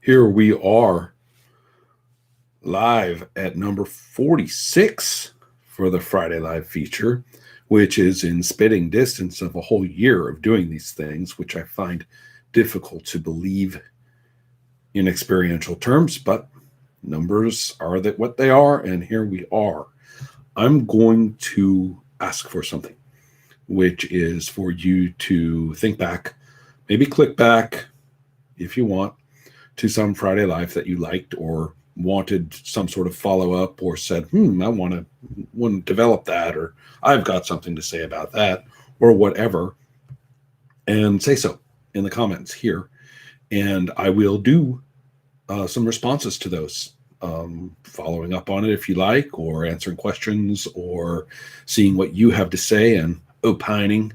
Here we are live at number 46 for the Friday Live feature, which is in spitting distance of a whole year of doing these things, which I find difficult to believe in experiential terms, but numbers are that what they are, and here we are. I'm going to ask for something, which is for you to think back, maybe click back if you want to some Friday Live that you liked or wanted some sort of follow up or said, I want to develop that, or I've got something to say about that, or whatever, and say so in the comments here. And I will do some responses to those, following up on it if you like, or answering questions, or seeing what you have to say and opining,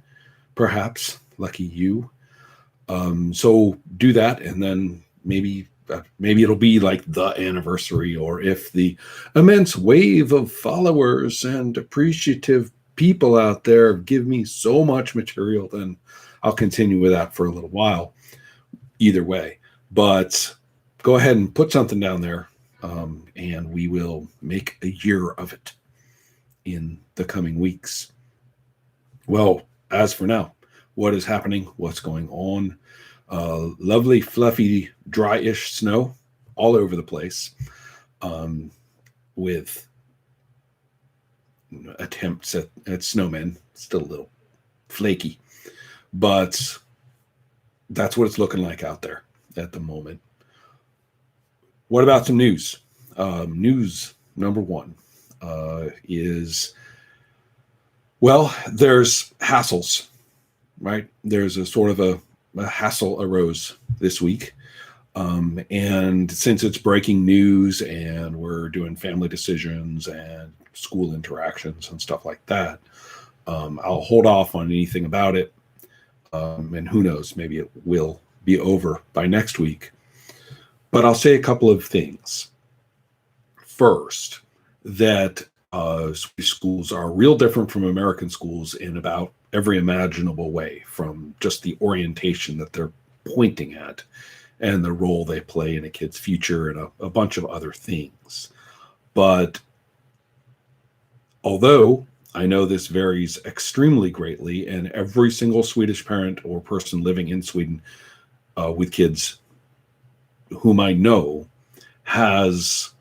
perhaps. Lucky you. So do that, and then maybe it'll be like the anniversary, or if the immense wave of followers and appreciative people out there give me so much material, then I'll continue with that for a little while. Either way, but go ahead and put something down there, and we will make a year of it in the coming weeks. Well, as for now, what is happening? What's going on? Lovely, fluffy, dry-ish snow all over the place, with attempts at snowmen. Still a little flaky, but that's what it's looking like out there at the moment. What about some news? News number one is, well, there's hassles, right? There's a sort of a hassle arose this week. And since it's breaking news and we're doing family decisions and school interactions and stuff like that, I'll hold off on anything about it. And who knows, maybe it will be over by next week. But I'll say a couple of things. First, that Swedish schools are real different from American schools in about every imaginable way, from just the orientation that they're pointing at and the role they play in a kid's future and a bunch of other things. But although I know this varies extremely greatly, and every single Swedish parent or person living in Sweden with kids whom I know has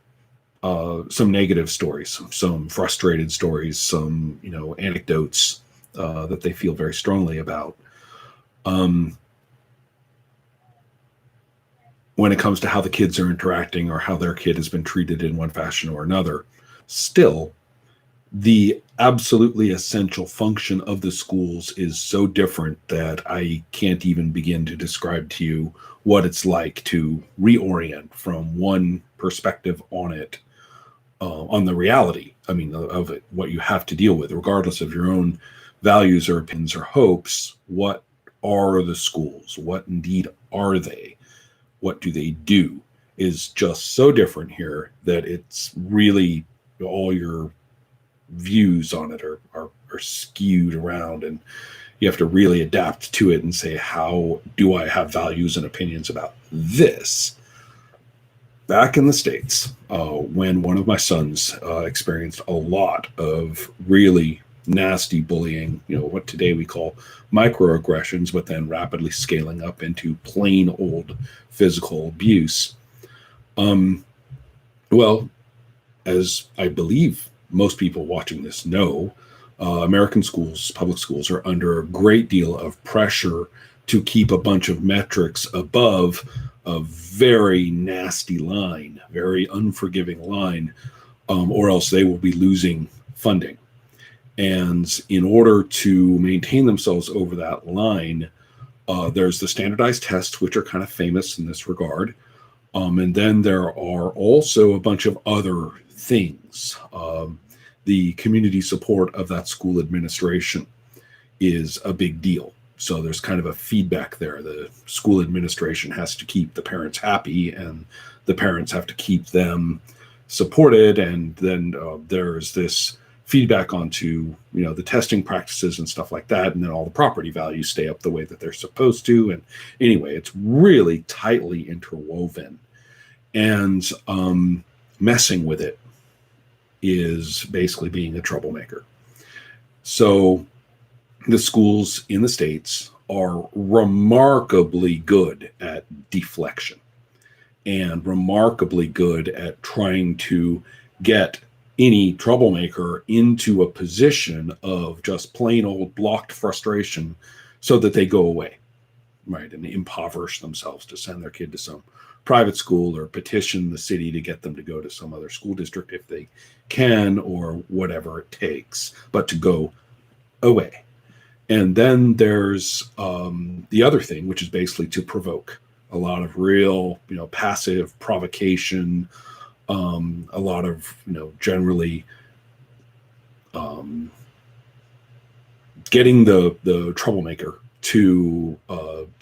some negative stories, some frustrated stories, some anecdotes that they feel very strongly about. When it comes to how the kids are interacting or how their kid has been treated in one fashion or another, still, the absolutely essential function of the schools is so different that I can't even begin to describe to you what it's like to reorient from one perspective on it, on the reality, of it, what you have to deal with, regardless of your own values or opinions or hopes. What are the schools? What indeed are they? What do they do? Is just so different here that it's really, all your views on it are skewed around, and you have to really adapt to it and say, how do I have values and opinions about this? Back in the States, when one of my sons experienced a lot of really nasty bullying, what today we call microaggressions, but then rapidly scaling up into plain old physical abuse. Well, as I believe most people watching this know, American schools, public schools, are under a great deal of pressure to keep a bunch of metrics above a very nasty line, very unforgiving line, or else they will be losing funding. And in order to maintain themselves over that line, there's the standardized tests, which are kind of famous in this regard. And then there are also a bunch of other things. The community support of that school administration is a big deal. So there's kind of a feedback there. The school administration has to keep the parents happy, and the parents have to keep them supported. And then there's this feedback onto the testing practices and stuff like that, and then all the property values stay up the way that they're supposed to. And anyway, it's really tightly interwoven. And messing with it is basically being a troublemaker. So the schools in the States are remarkably good at deflection and remarkably good at trying to get any troublemaker into a position of just plain old blocked frustration so that they go away, right, and impoverish themselves to send their kid to some private school or petition the city to get them to go to some other school district if they can, or whatever it takes, but to go away. And then there's the other thing, which is basically to provoke a lot of real, passive provocation, a lot of, generally getting the troublemaker to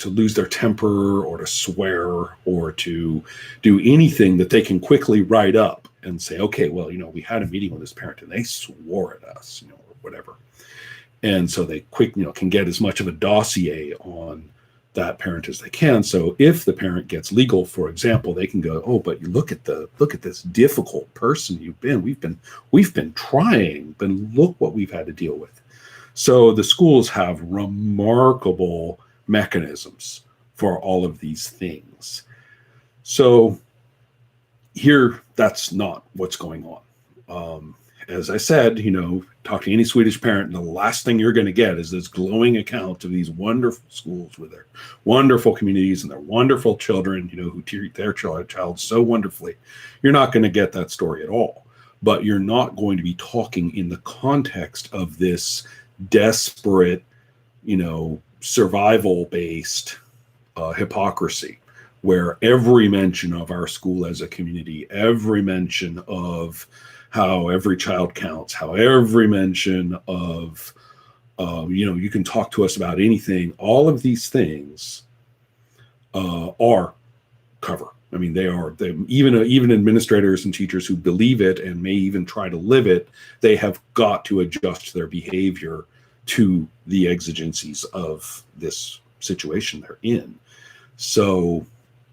lose their temper or to swear or to do anything that they can quickly write up and say, okay, well, we had a meeting with this parent and they swore at us, or whatever. And so they can get as much of a dossier on that parent as they can. So if the parent gets legal, for example, they can go, oh, but you look at this difficult person you've been. We've been trying, but look what we've had to deal with. So the schools have remarkable mechanisms for all of these things. So here, that's not what's going on. As I said, talk to any Swedish parent, and the last thing you're going to get is this glowing account of these wonderful schools with their wonderful communities and their wonderful children, who treat their child so wonderfully. You're not going to get that story at all. But you're not going to be talking in the context of this desperate, survival-based hypocrisy, where every mention of our school as a community, every mention of how every child counts, how every mention of, you can talk to us about anything. All of these things are cover. I mean, even administrators and teachers who believe it and may even try to live it, they have got to adjust their behavior to the exigencies of this situation they're in. So,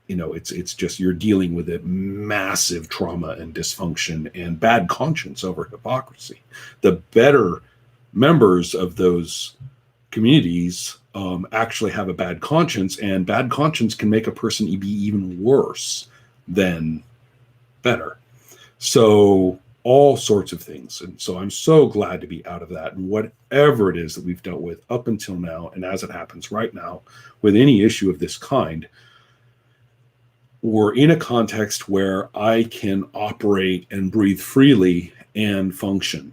it's just you're dealing with a massive trauma and dysfunction and bad conscience over hypocrisy. The better members of those communities actually have a bad conscience, and bad conscience can make a person be even worse than better. So all sorts of things. And so I'm so glad to be out of that. And whatever it is that we've dealt with up until now, and as it happens right now with any issue of this kind, we're in a context where I can operate and breathe freely and function,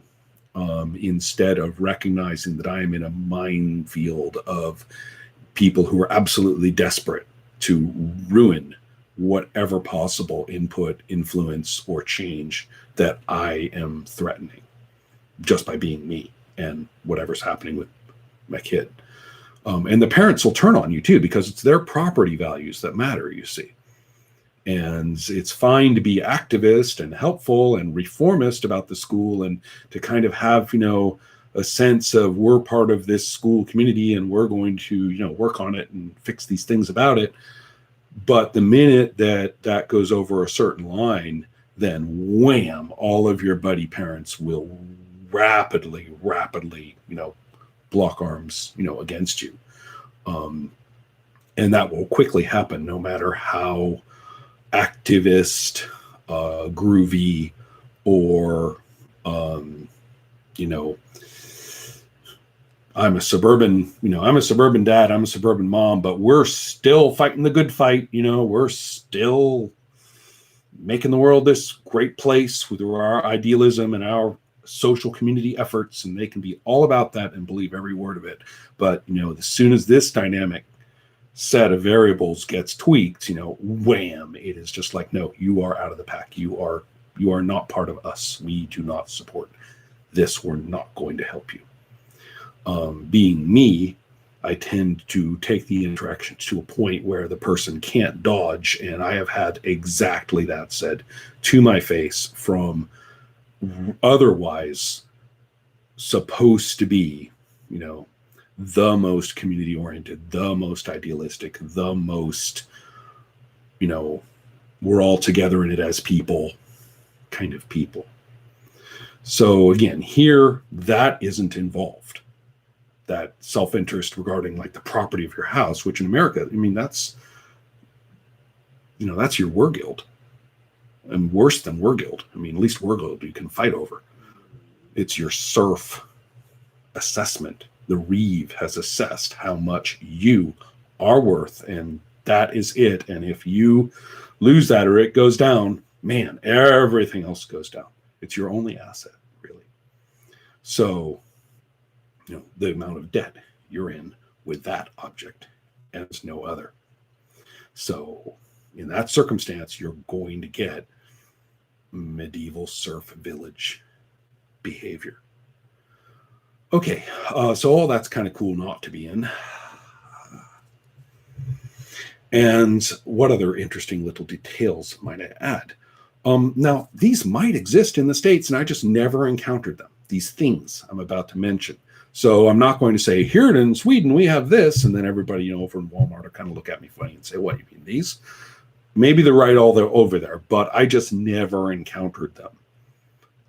instead of recognizing that I am in a minefield of people who are absolutely desperate to ruin whatever possible input, influence, or change that I am threatening just by being me and whatever's happening with my kid. And the parents will turn on you too, because it's their property values that matter, you see. And it's fine to be activist and helpful and reformist about the school and to kind of have, a sense of we're part of this school community and we're going to, work on it and fix these things about it. But the minute that goes over a certain line, then wham, all of your buddy parents will rapidly, block arms, against you. And that will quickly happen no matter how activist, groovy, or, I'm a suburban dad, I'm a suburban mom, but we're still fighting the good fight. We're still making the world this great place with our idealism and our social community efforts. And they can be all about that and believe every word of it. But, as soon as this dynamic set of variables gets tweaked, wham, it is just like, no, you are out of the pack. You are not part of us. We do not support this. We're not going to help you. Being me, I tend to take the interactions to a point where the person can't dodge. And I have had exactly that said to my face from otherwise supposed to be, the most community oriented, the most idealistic, the most, We're all together in it as people, kind of people. So again, here, that isn't involved. That self-interest regarding like the property of your house, which in America, I mean, that's your war guild. And worse than war guild. I mean, at least war guild you can fight over. It's your serf assessment. The reeve has assessed how much you are worth, and that is it. And if you lose that or it goes down, man, everything else goes down. It's your only asset, really. So, the amount of debt you're in with that object as no other. So, in that circumstance, you're going to get medieval serf village behavior. Okay, so all that's kind of cool not to be in. And what other interesting little details might I add? Now, these might exist in the States, and I just never encountered them, these things I'm about to mention. So I'm not going to say, here in Sweden, we have this, and then everybody, over in Walmart will kind of look at me funny and say, what, you mean these? Maybe they're right all over there, but I just never encountered them.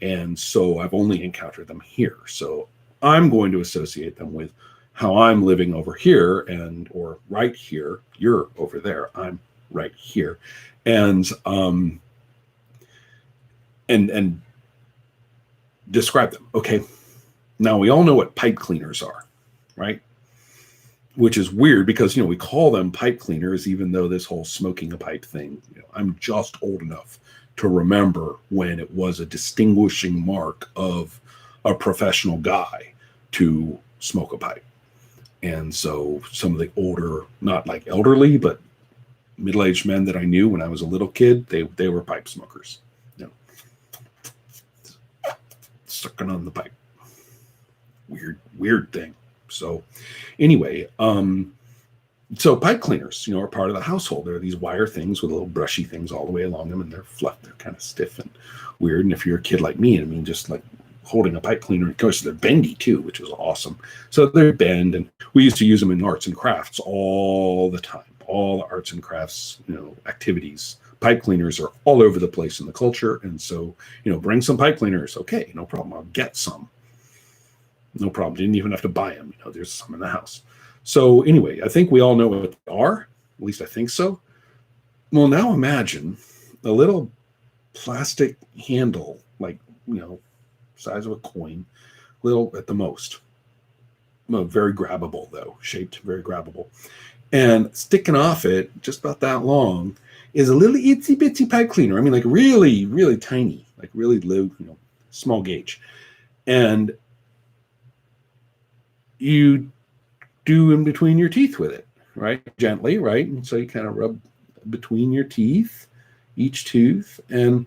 And so I've only encountered them here. So I'm going to associate them with how I'm living over here or right here. You're over there. I'm right here. And describe them. Okay. Now we all know what pipe cleaners are, right? Which is weird because, we call them pipe cleaners, even though this whole smoking a pipe thing, I'm just old enough to remember when it was a distinguishing mark of a professional guy to smoke a pipe. And so some of the older, not like elderly, but middle-aged men that I knew when I was a little kid, they were pipe smokers. Sucking on the pipe. Weird thing. So anyway, so pipe cleaners, are part of the household. There are these wire things with little brushy things all the way along them, and they're fluff. They're kind of stiff and weird. And if you're a kid like me, just like holding a pipe cleaner, of course, they're bendy too, which was awesome. So they're bend, and we used to use them in arts and crafts all the time. All the arts and crafts, activities. Pipe cleaners are all over the place in the culture. And so, bring some pipe cleaners. Okay, no problem. I'll get some. No problem. Didn't even have to buy them. There's some in the house. So anyway, I think we all know what they are. At least I think so. Well, now imagine a little plastic handle, like, size of a coin, little at the most. Well, very grabbable, though. Shaped very grabbable. And sticking off it, just about that long, is a little itsy bitsy pipe cleaner. Like really, really tiny, like really low, small gauge. And you do in between your teeth with it, right? Gently, right? And so you kind of rub between your teeth, each tooth, and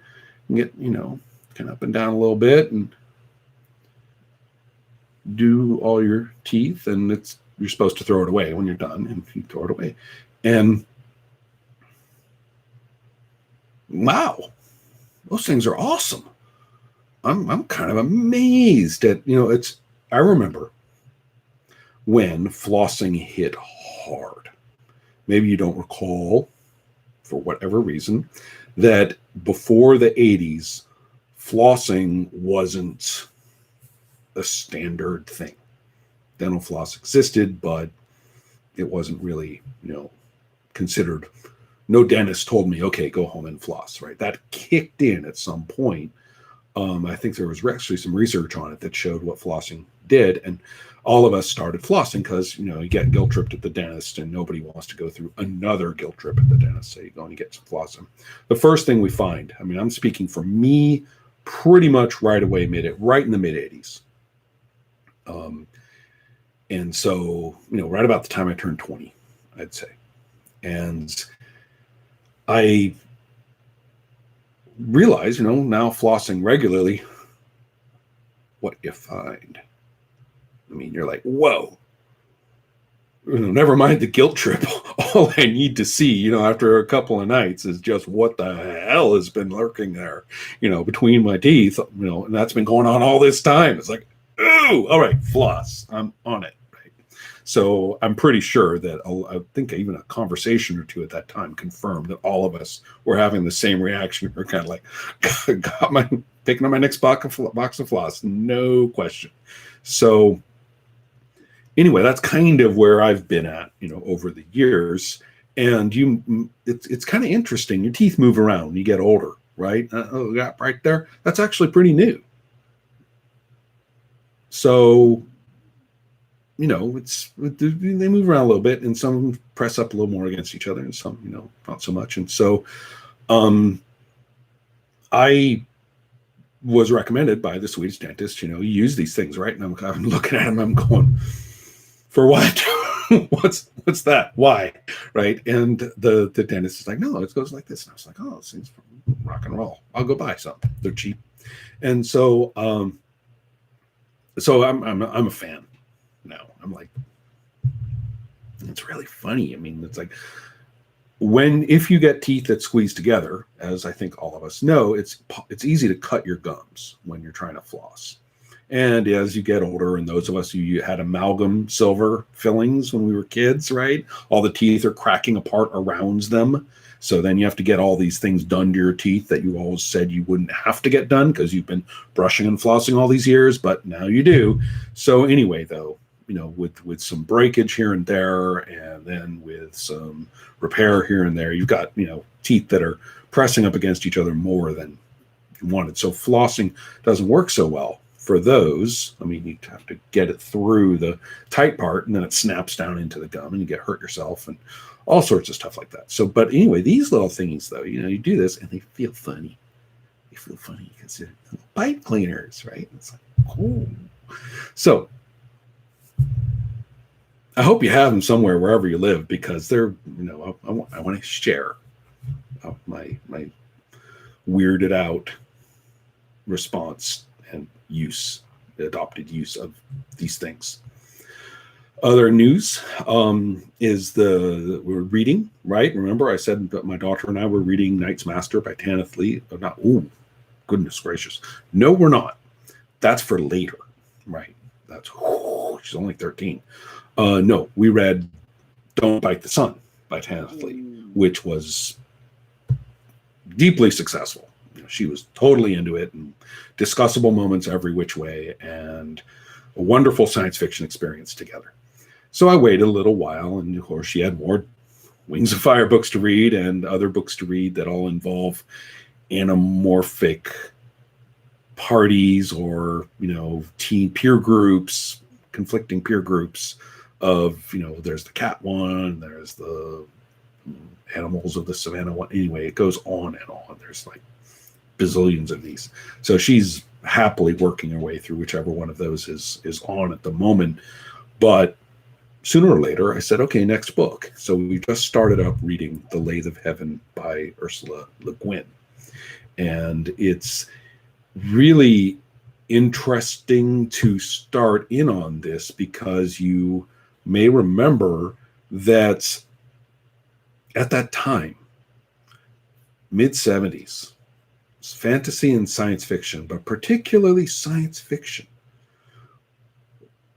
get, kind of up and down a little bit and do all your teeth. And you're supposed to throw it away when you're done, and you throw it away. And wow, those things are awesome. I'm kind of amazed at, I remember when flossing hit hard. Maybe you don't recall, for whatever reason, that before the 80s, flossing wasn't a standard thing. Dental floss existed, but it wasn't really, considered. No dentist told me, okay, go home and floss, right? That kicked in at some point. I think there was actually some research on it that showed what flossing did. And all of us started flossing because, you get guilt tripped at the dentist and nobody wants to go through another guilt trip at the dentist. So you go and you get some flossing. The first thing we find, I'm speaking for me pretty much right away, right in the mid 80s. And so, right about the time I turned 20, I'd say. And I realize, now flossing regularly, what you find. You're like, whoa. Never mind the guilt trip. All I need to see, after a couple of nights is just what the hell has been lurking there, between my teeth, and that's been going on all this time. It's like, ooh, all right, floss. I'm on it. Right? So I'm pretty sure that I think even a conversation or two at that time confirmed that all of us were having the same reaction. We're kind of like, picking up my next box of floss, no question. So anyway, that's kind of where I've been at, over the years. And it's kind of interesting. Your teeth move around when you get older, right? Yeah, right there. That's actually pretty new. So, they move around a little bit, and some press up a little more against each other, and some, not so much. And so, I was recommended by the Swedish dentist, you use these things, right? And I'm looking at him, I'm going, for what? what's that? Why? Right? And the dentist is like, no, it goes like this. And I was like, oh, this thing's rock and roll. I'll go buy some. They're cheap. And so I'm a fan now. I'm like, it's really funny. I mean, it's like if you get teeth that squeeze together, as I think all of us know, it's easy to cut your gums when you're trying to floss. And as you get older, and those of us who had amalgam silver fillings when we were kids, right? All the teeth are cracking apart around them. So then you have to get all these things done to your teeth that you always said you wouldn't have to get done because you've been brushing and flossing all these years, but now you do. So anyway, though, with some breakage here and there, and then with some repair here and there, you've got, teeth that are pressing up against each other more than you wanted. So flossing doesn't work so well for those. I mean, you have to get it through the tight part, and then it snaps down into the gum, and you get hurt yourself and all sorts of stuff like that. So, but anyway, these little thingies, though, you do this, and they feel funny. They feel funny because they're bite cleaners, right? It's like, cool. So I hope you have them somewhere wherever you live, because they're, I want to share my weirded out response and adopted use of these things. Other news is we're reading, right? Remember I said that my daughter and I were reading Knight's Master by Tanith Lee. Goodness gracious. No, we're not. That's for later, right? She's only 13. No, we read Don't Bite the Sun by Tanith Lee, which was deeply successful. She was totally into it, and discussable moments every which way, and a wonderful science fiction experience together. So I waited a little while, and of course she had more Wings of Fire books to read and other books to read that all involve anamorphic parties or, teen peer groups, conflicting peer groups of, there's the cat one, there's the animals of the savannah one. Anyway, it goes on and on. There's like bazillions of these. So she's happily working her way through whichever one of those is on at the moment. But sooner or later, I said, okay, next book. So we just started up reading The Lathe of Heaven by Ursula Le Guin. And it's really interesting to start in on this, because you may remember that at that time, mid-70s, fantasy and science fiction, but particularly science fiction,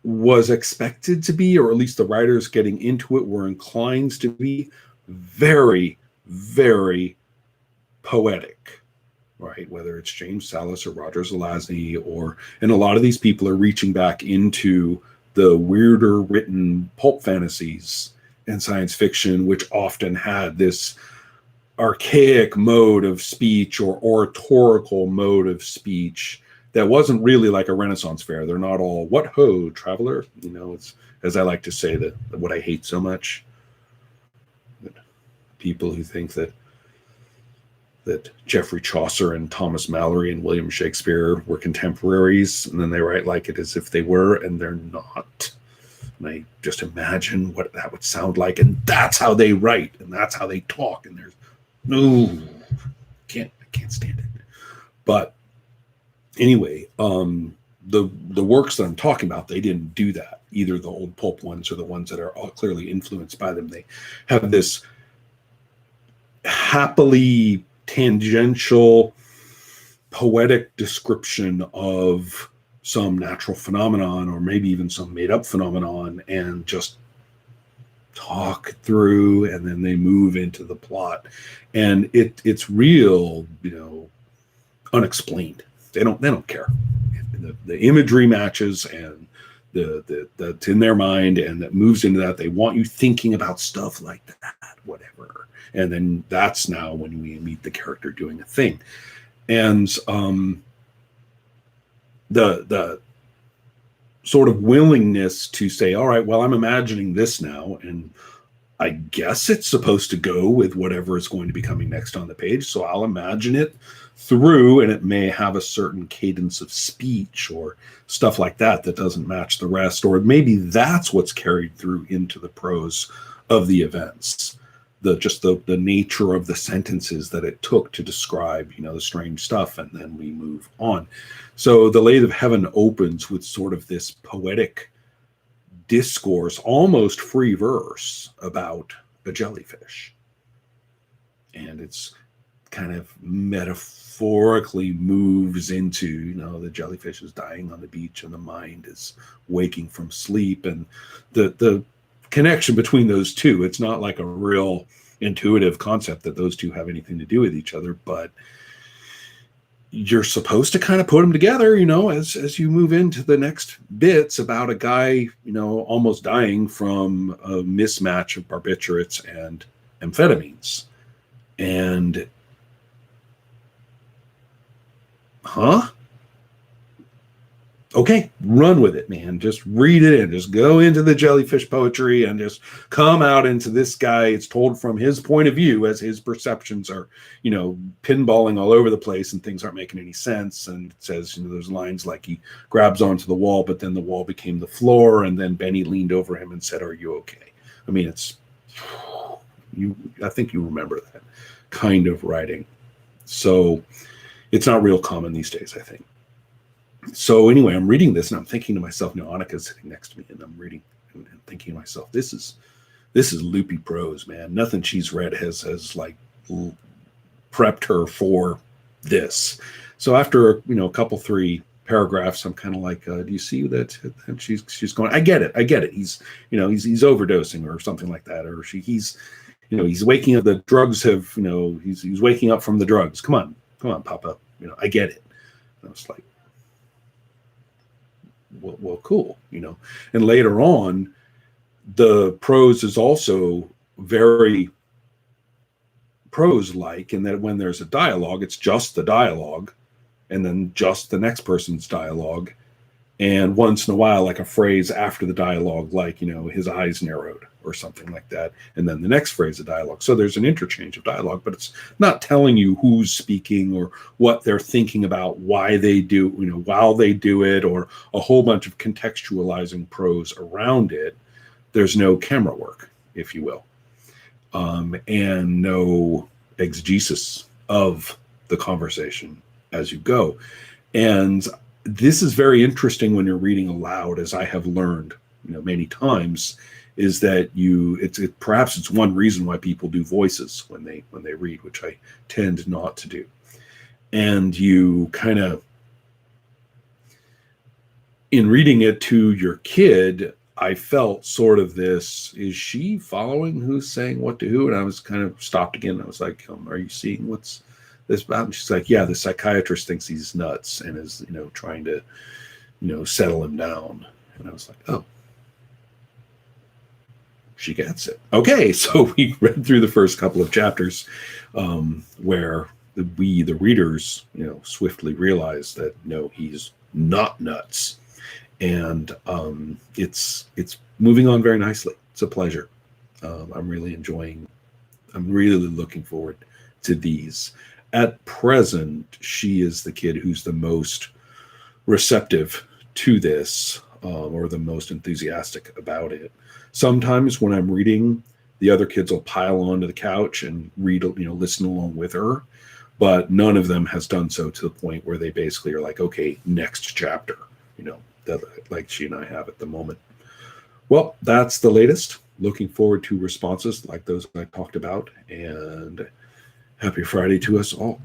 was expected to be, or at least the writers getting into it were inclined to be, very, very poetic, right? Whether it's James Sallis or Roger Zelazny, and a lot of these people are reaching back into the weirder written pulp fantasies and science fiction, which often had this archaic mode of speech or oratorical mode of speech that wasn't really like a Renaissance fair. They're not all, what ho, traveler? It's, as I like to say, that what I hate so much, that people who think that Geoffrey Chaucer and Thomas Malory and William Shakespeare were contemporaries, and then they write like it as if they were, and they're not. And I just imagine what that would sound like, and that's how they write, and that's how they talk, and there's I can't stand it. But anyway, the works that I'm talking about, they didn't do that. Either the old pulp ones or the ones that are all clearly influenced by them. They have this happily tangential, poetic description of some natural phenomenon or maybe even some made up phenomenon and just talk through, and then they move into the plot, and it's real, unexplained. They don't care. The imagery matches, and that's in their mind, and that moves into that. They want you thinking about stuff like that, whatever. And then that's now when we meet the character doing a thing. And the sort of willingness to say, all right, well, I'm imagining this now, and I guess it's supposed to go with whatever is going to be coming next on the page. So I'll imagine it through, and it may have a certain cadence of speech or stuff like that that doesn't match the rest, or maybe that's what's carried through into the prose of the events. The nature of the sentences that it took to describe, the strange stuff, and then we move on. So the Lathe of Heaven opens with sort of this poetic discourse, almost free verse, about a jellyfish. And it's kind of metaphorically moves into, the jellyfish is dying on the beach and the mind is waking from sleep. And the connection between those two, it's not like a real intuitive concept that those two have anything to do with each other, but you're supposed to kind of put them together, as you move into the next bits about a guy, almost dying from a mismatch of barbiturates and amphetamines. And okay, run with it, man. Just read it in. Just go into the jellyfish poetry and just come out into this guy. It's told from his point of view as his perceptions are, pinballing all over the place and things aren't making any sense. And it says, there's lines like he grabs onto the wall, but then the wall became the floor. And then Benny leaned over him and said, "Are you okay?" I mean, I think you remember that kind of writing. So it's not real common these days, I think. So anyway, I'm reading this and I'm thinking to myself, Annika's sitting next to me, and I'm reading and thinking to myself, this is loopy prose, man. Nothing she's read has like prepped her for this. So after, a couple, 3 paragraphs, I'm kind of like, do you see that? And she's going, I get it. He's, he's overdosing or something like that. Or he's waking up. The drugs have, he's waking up from the drugs. Come on, Papa. I get it. And I was like, well, cool, And later on, the prose is also very prose-like in that when there's a dialogue, it's just the dialogue, and then just the next person's dialogue, and once in a while, like a phrase after the dialogue, like, his eyes narrowed or something like that, and then the next phrase of dialogue. So there's an interchange of dialogue, but it's not telling you who's speaking or what they're thinking about, why they do, while they do it, or a whole bunch of contextualizing prose around it. There's no camera work, if you will, and no exegesis of the conversation as you go. And this is very interesting when you're reading aloud, as I have learned, many times, is that perhaps it's one reason why people do voices when they read, which I tend not to do. And you kind of, in reading it to your kid, I felt sort of this, is she following who's saying what to who? And I was kind of stopped again. I was like, are you seeing what's this about? And she's like, yeah, the psychiatrist thinks he's nuts and is, trying to, settle him down. And I was like, oh, she gets it. Okay, so we read through the first couple of chapters where we, the readers, swiftly realize that, no, he's not nuts. And it's moving on very nicely. It's a pleasure. I'm really looking forward to these. At present, she is the kid who's the most receptive to this, or the most enthusiastic about it. Sometimes when I'm reading, the other kids will pile onto the couch and read, listen along with her, but none of them has done so to the point where they basically are like, okay, next chapter, that like she and I have at the moment. Well, that's the latest. Looking forward to responses like those I talked about, and happy Friday to us all.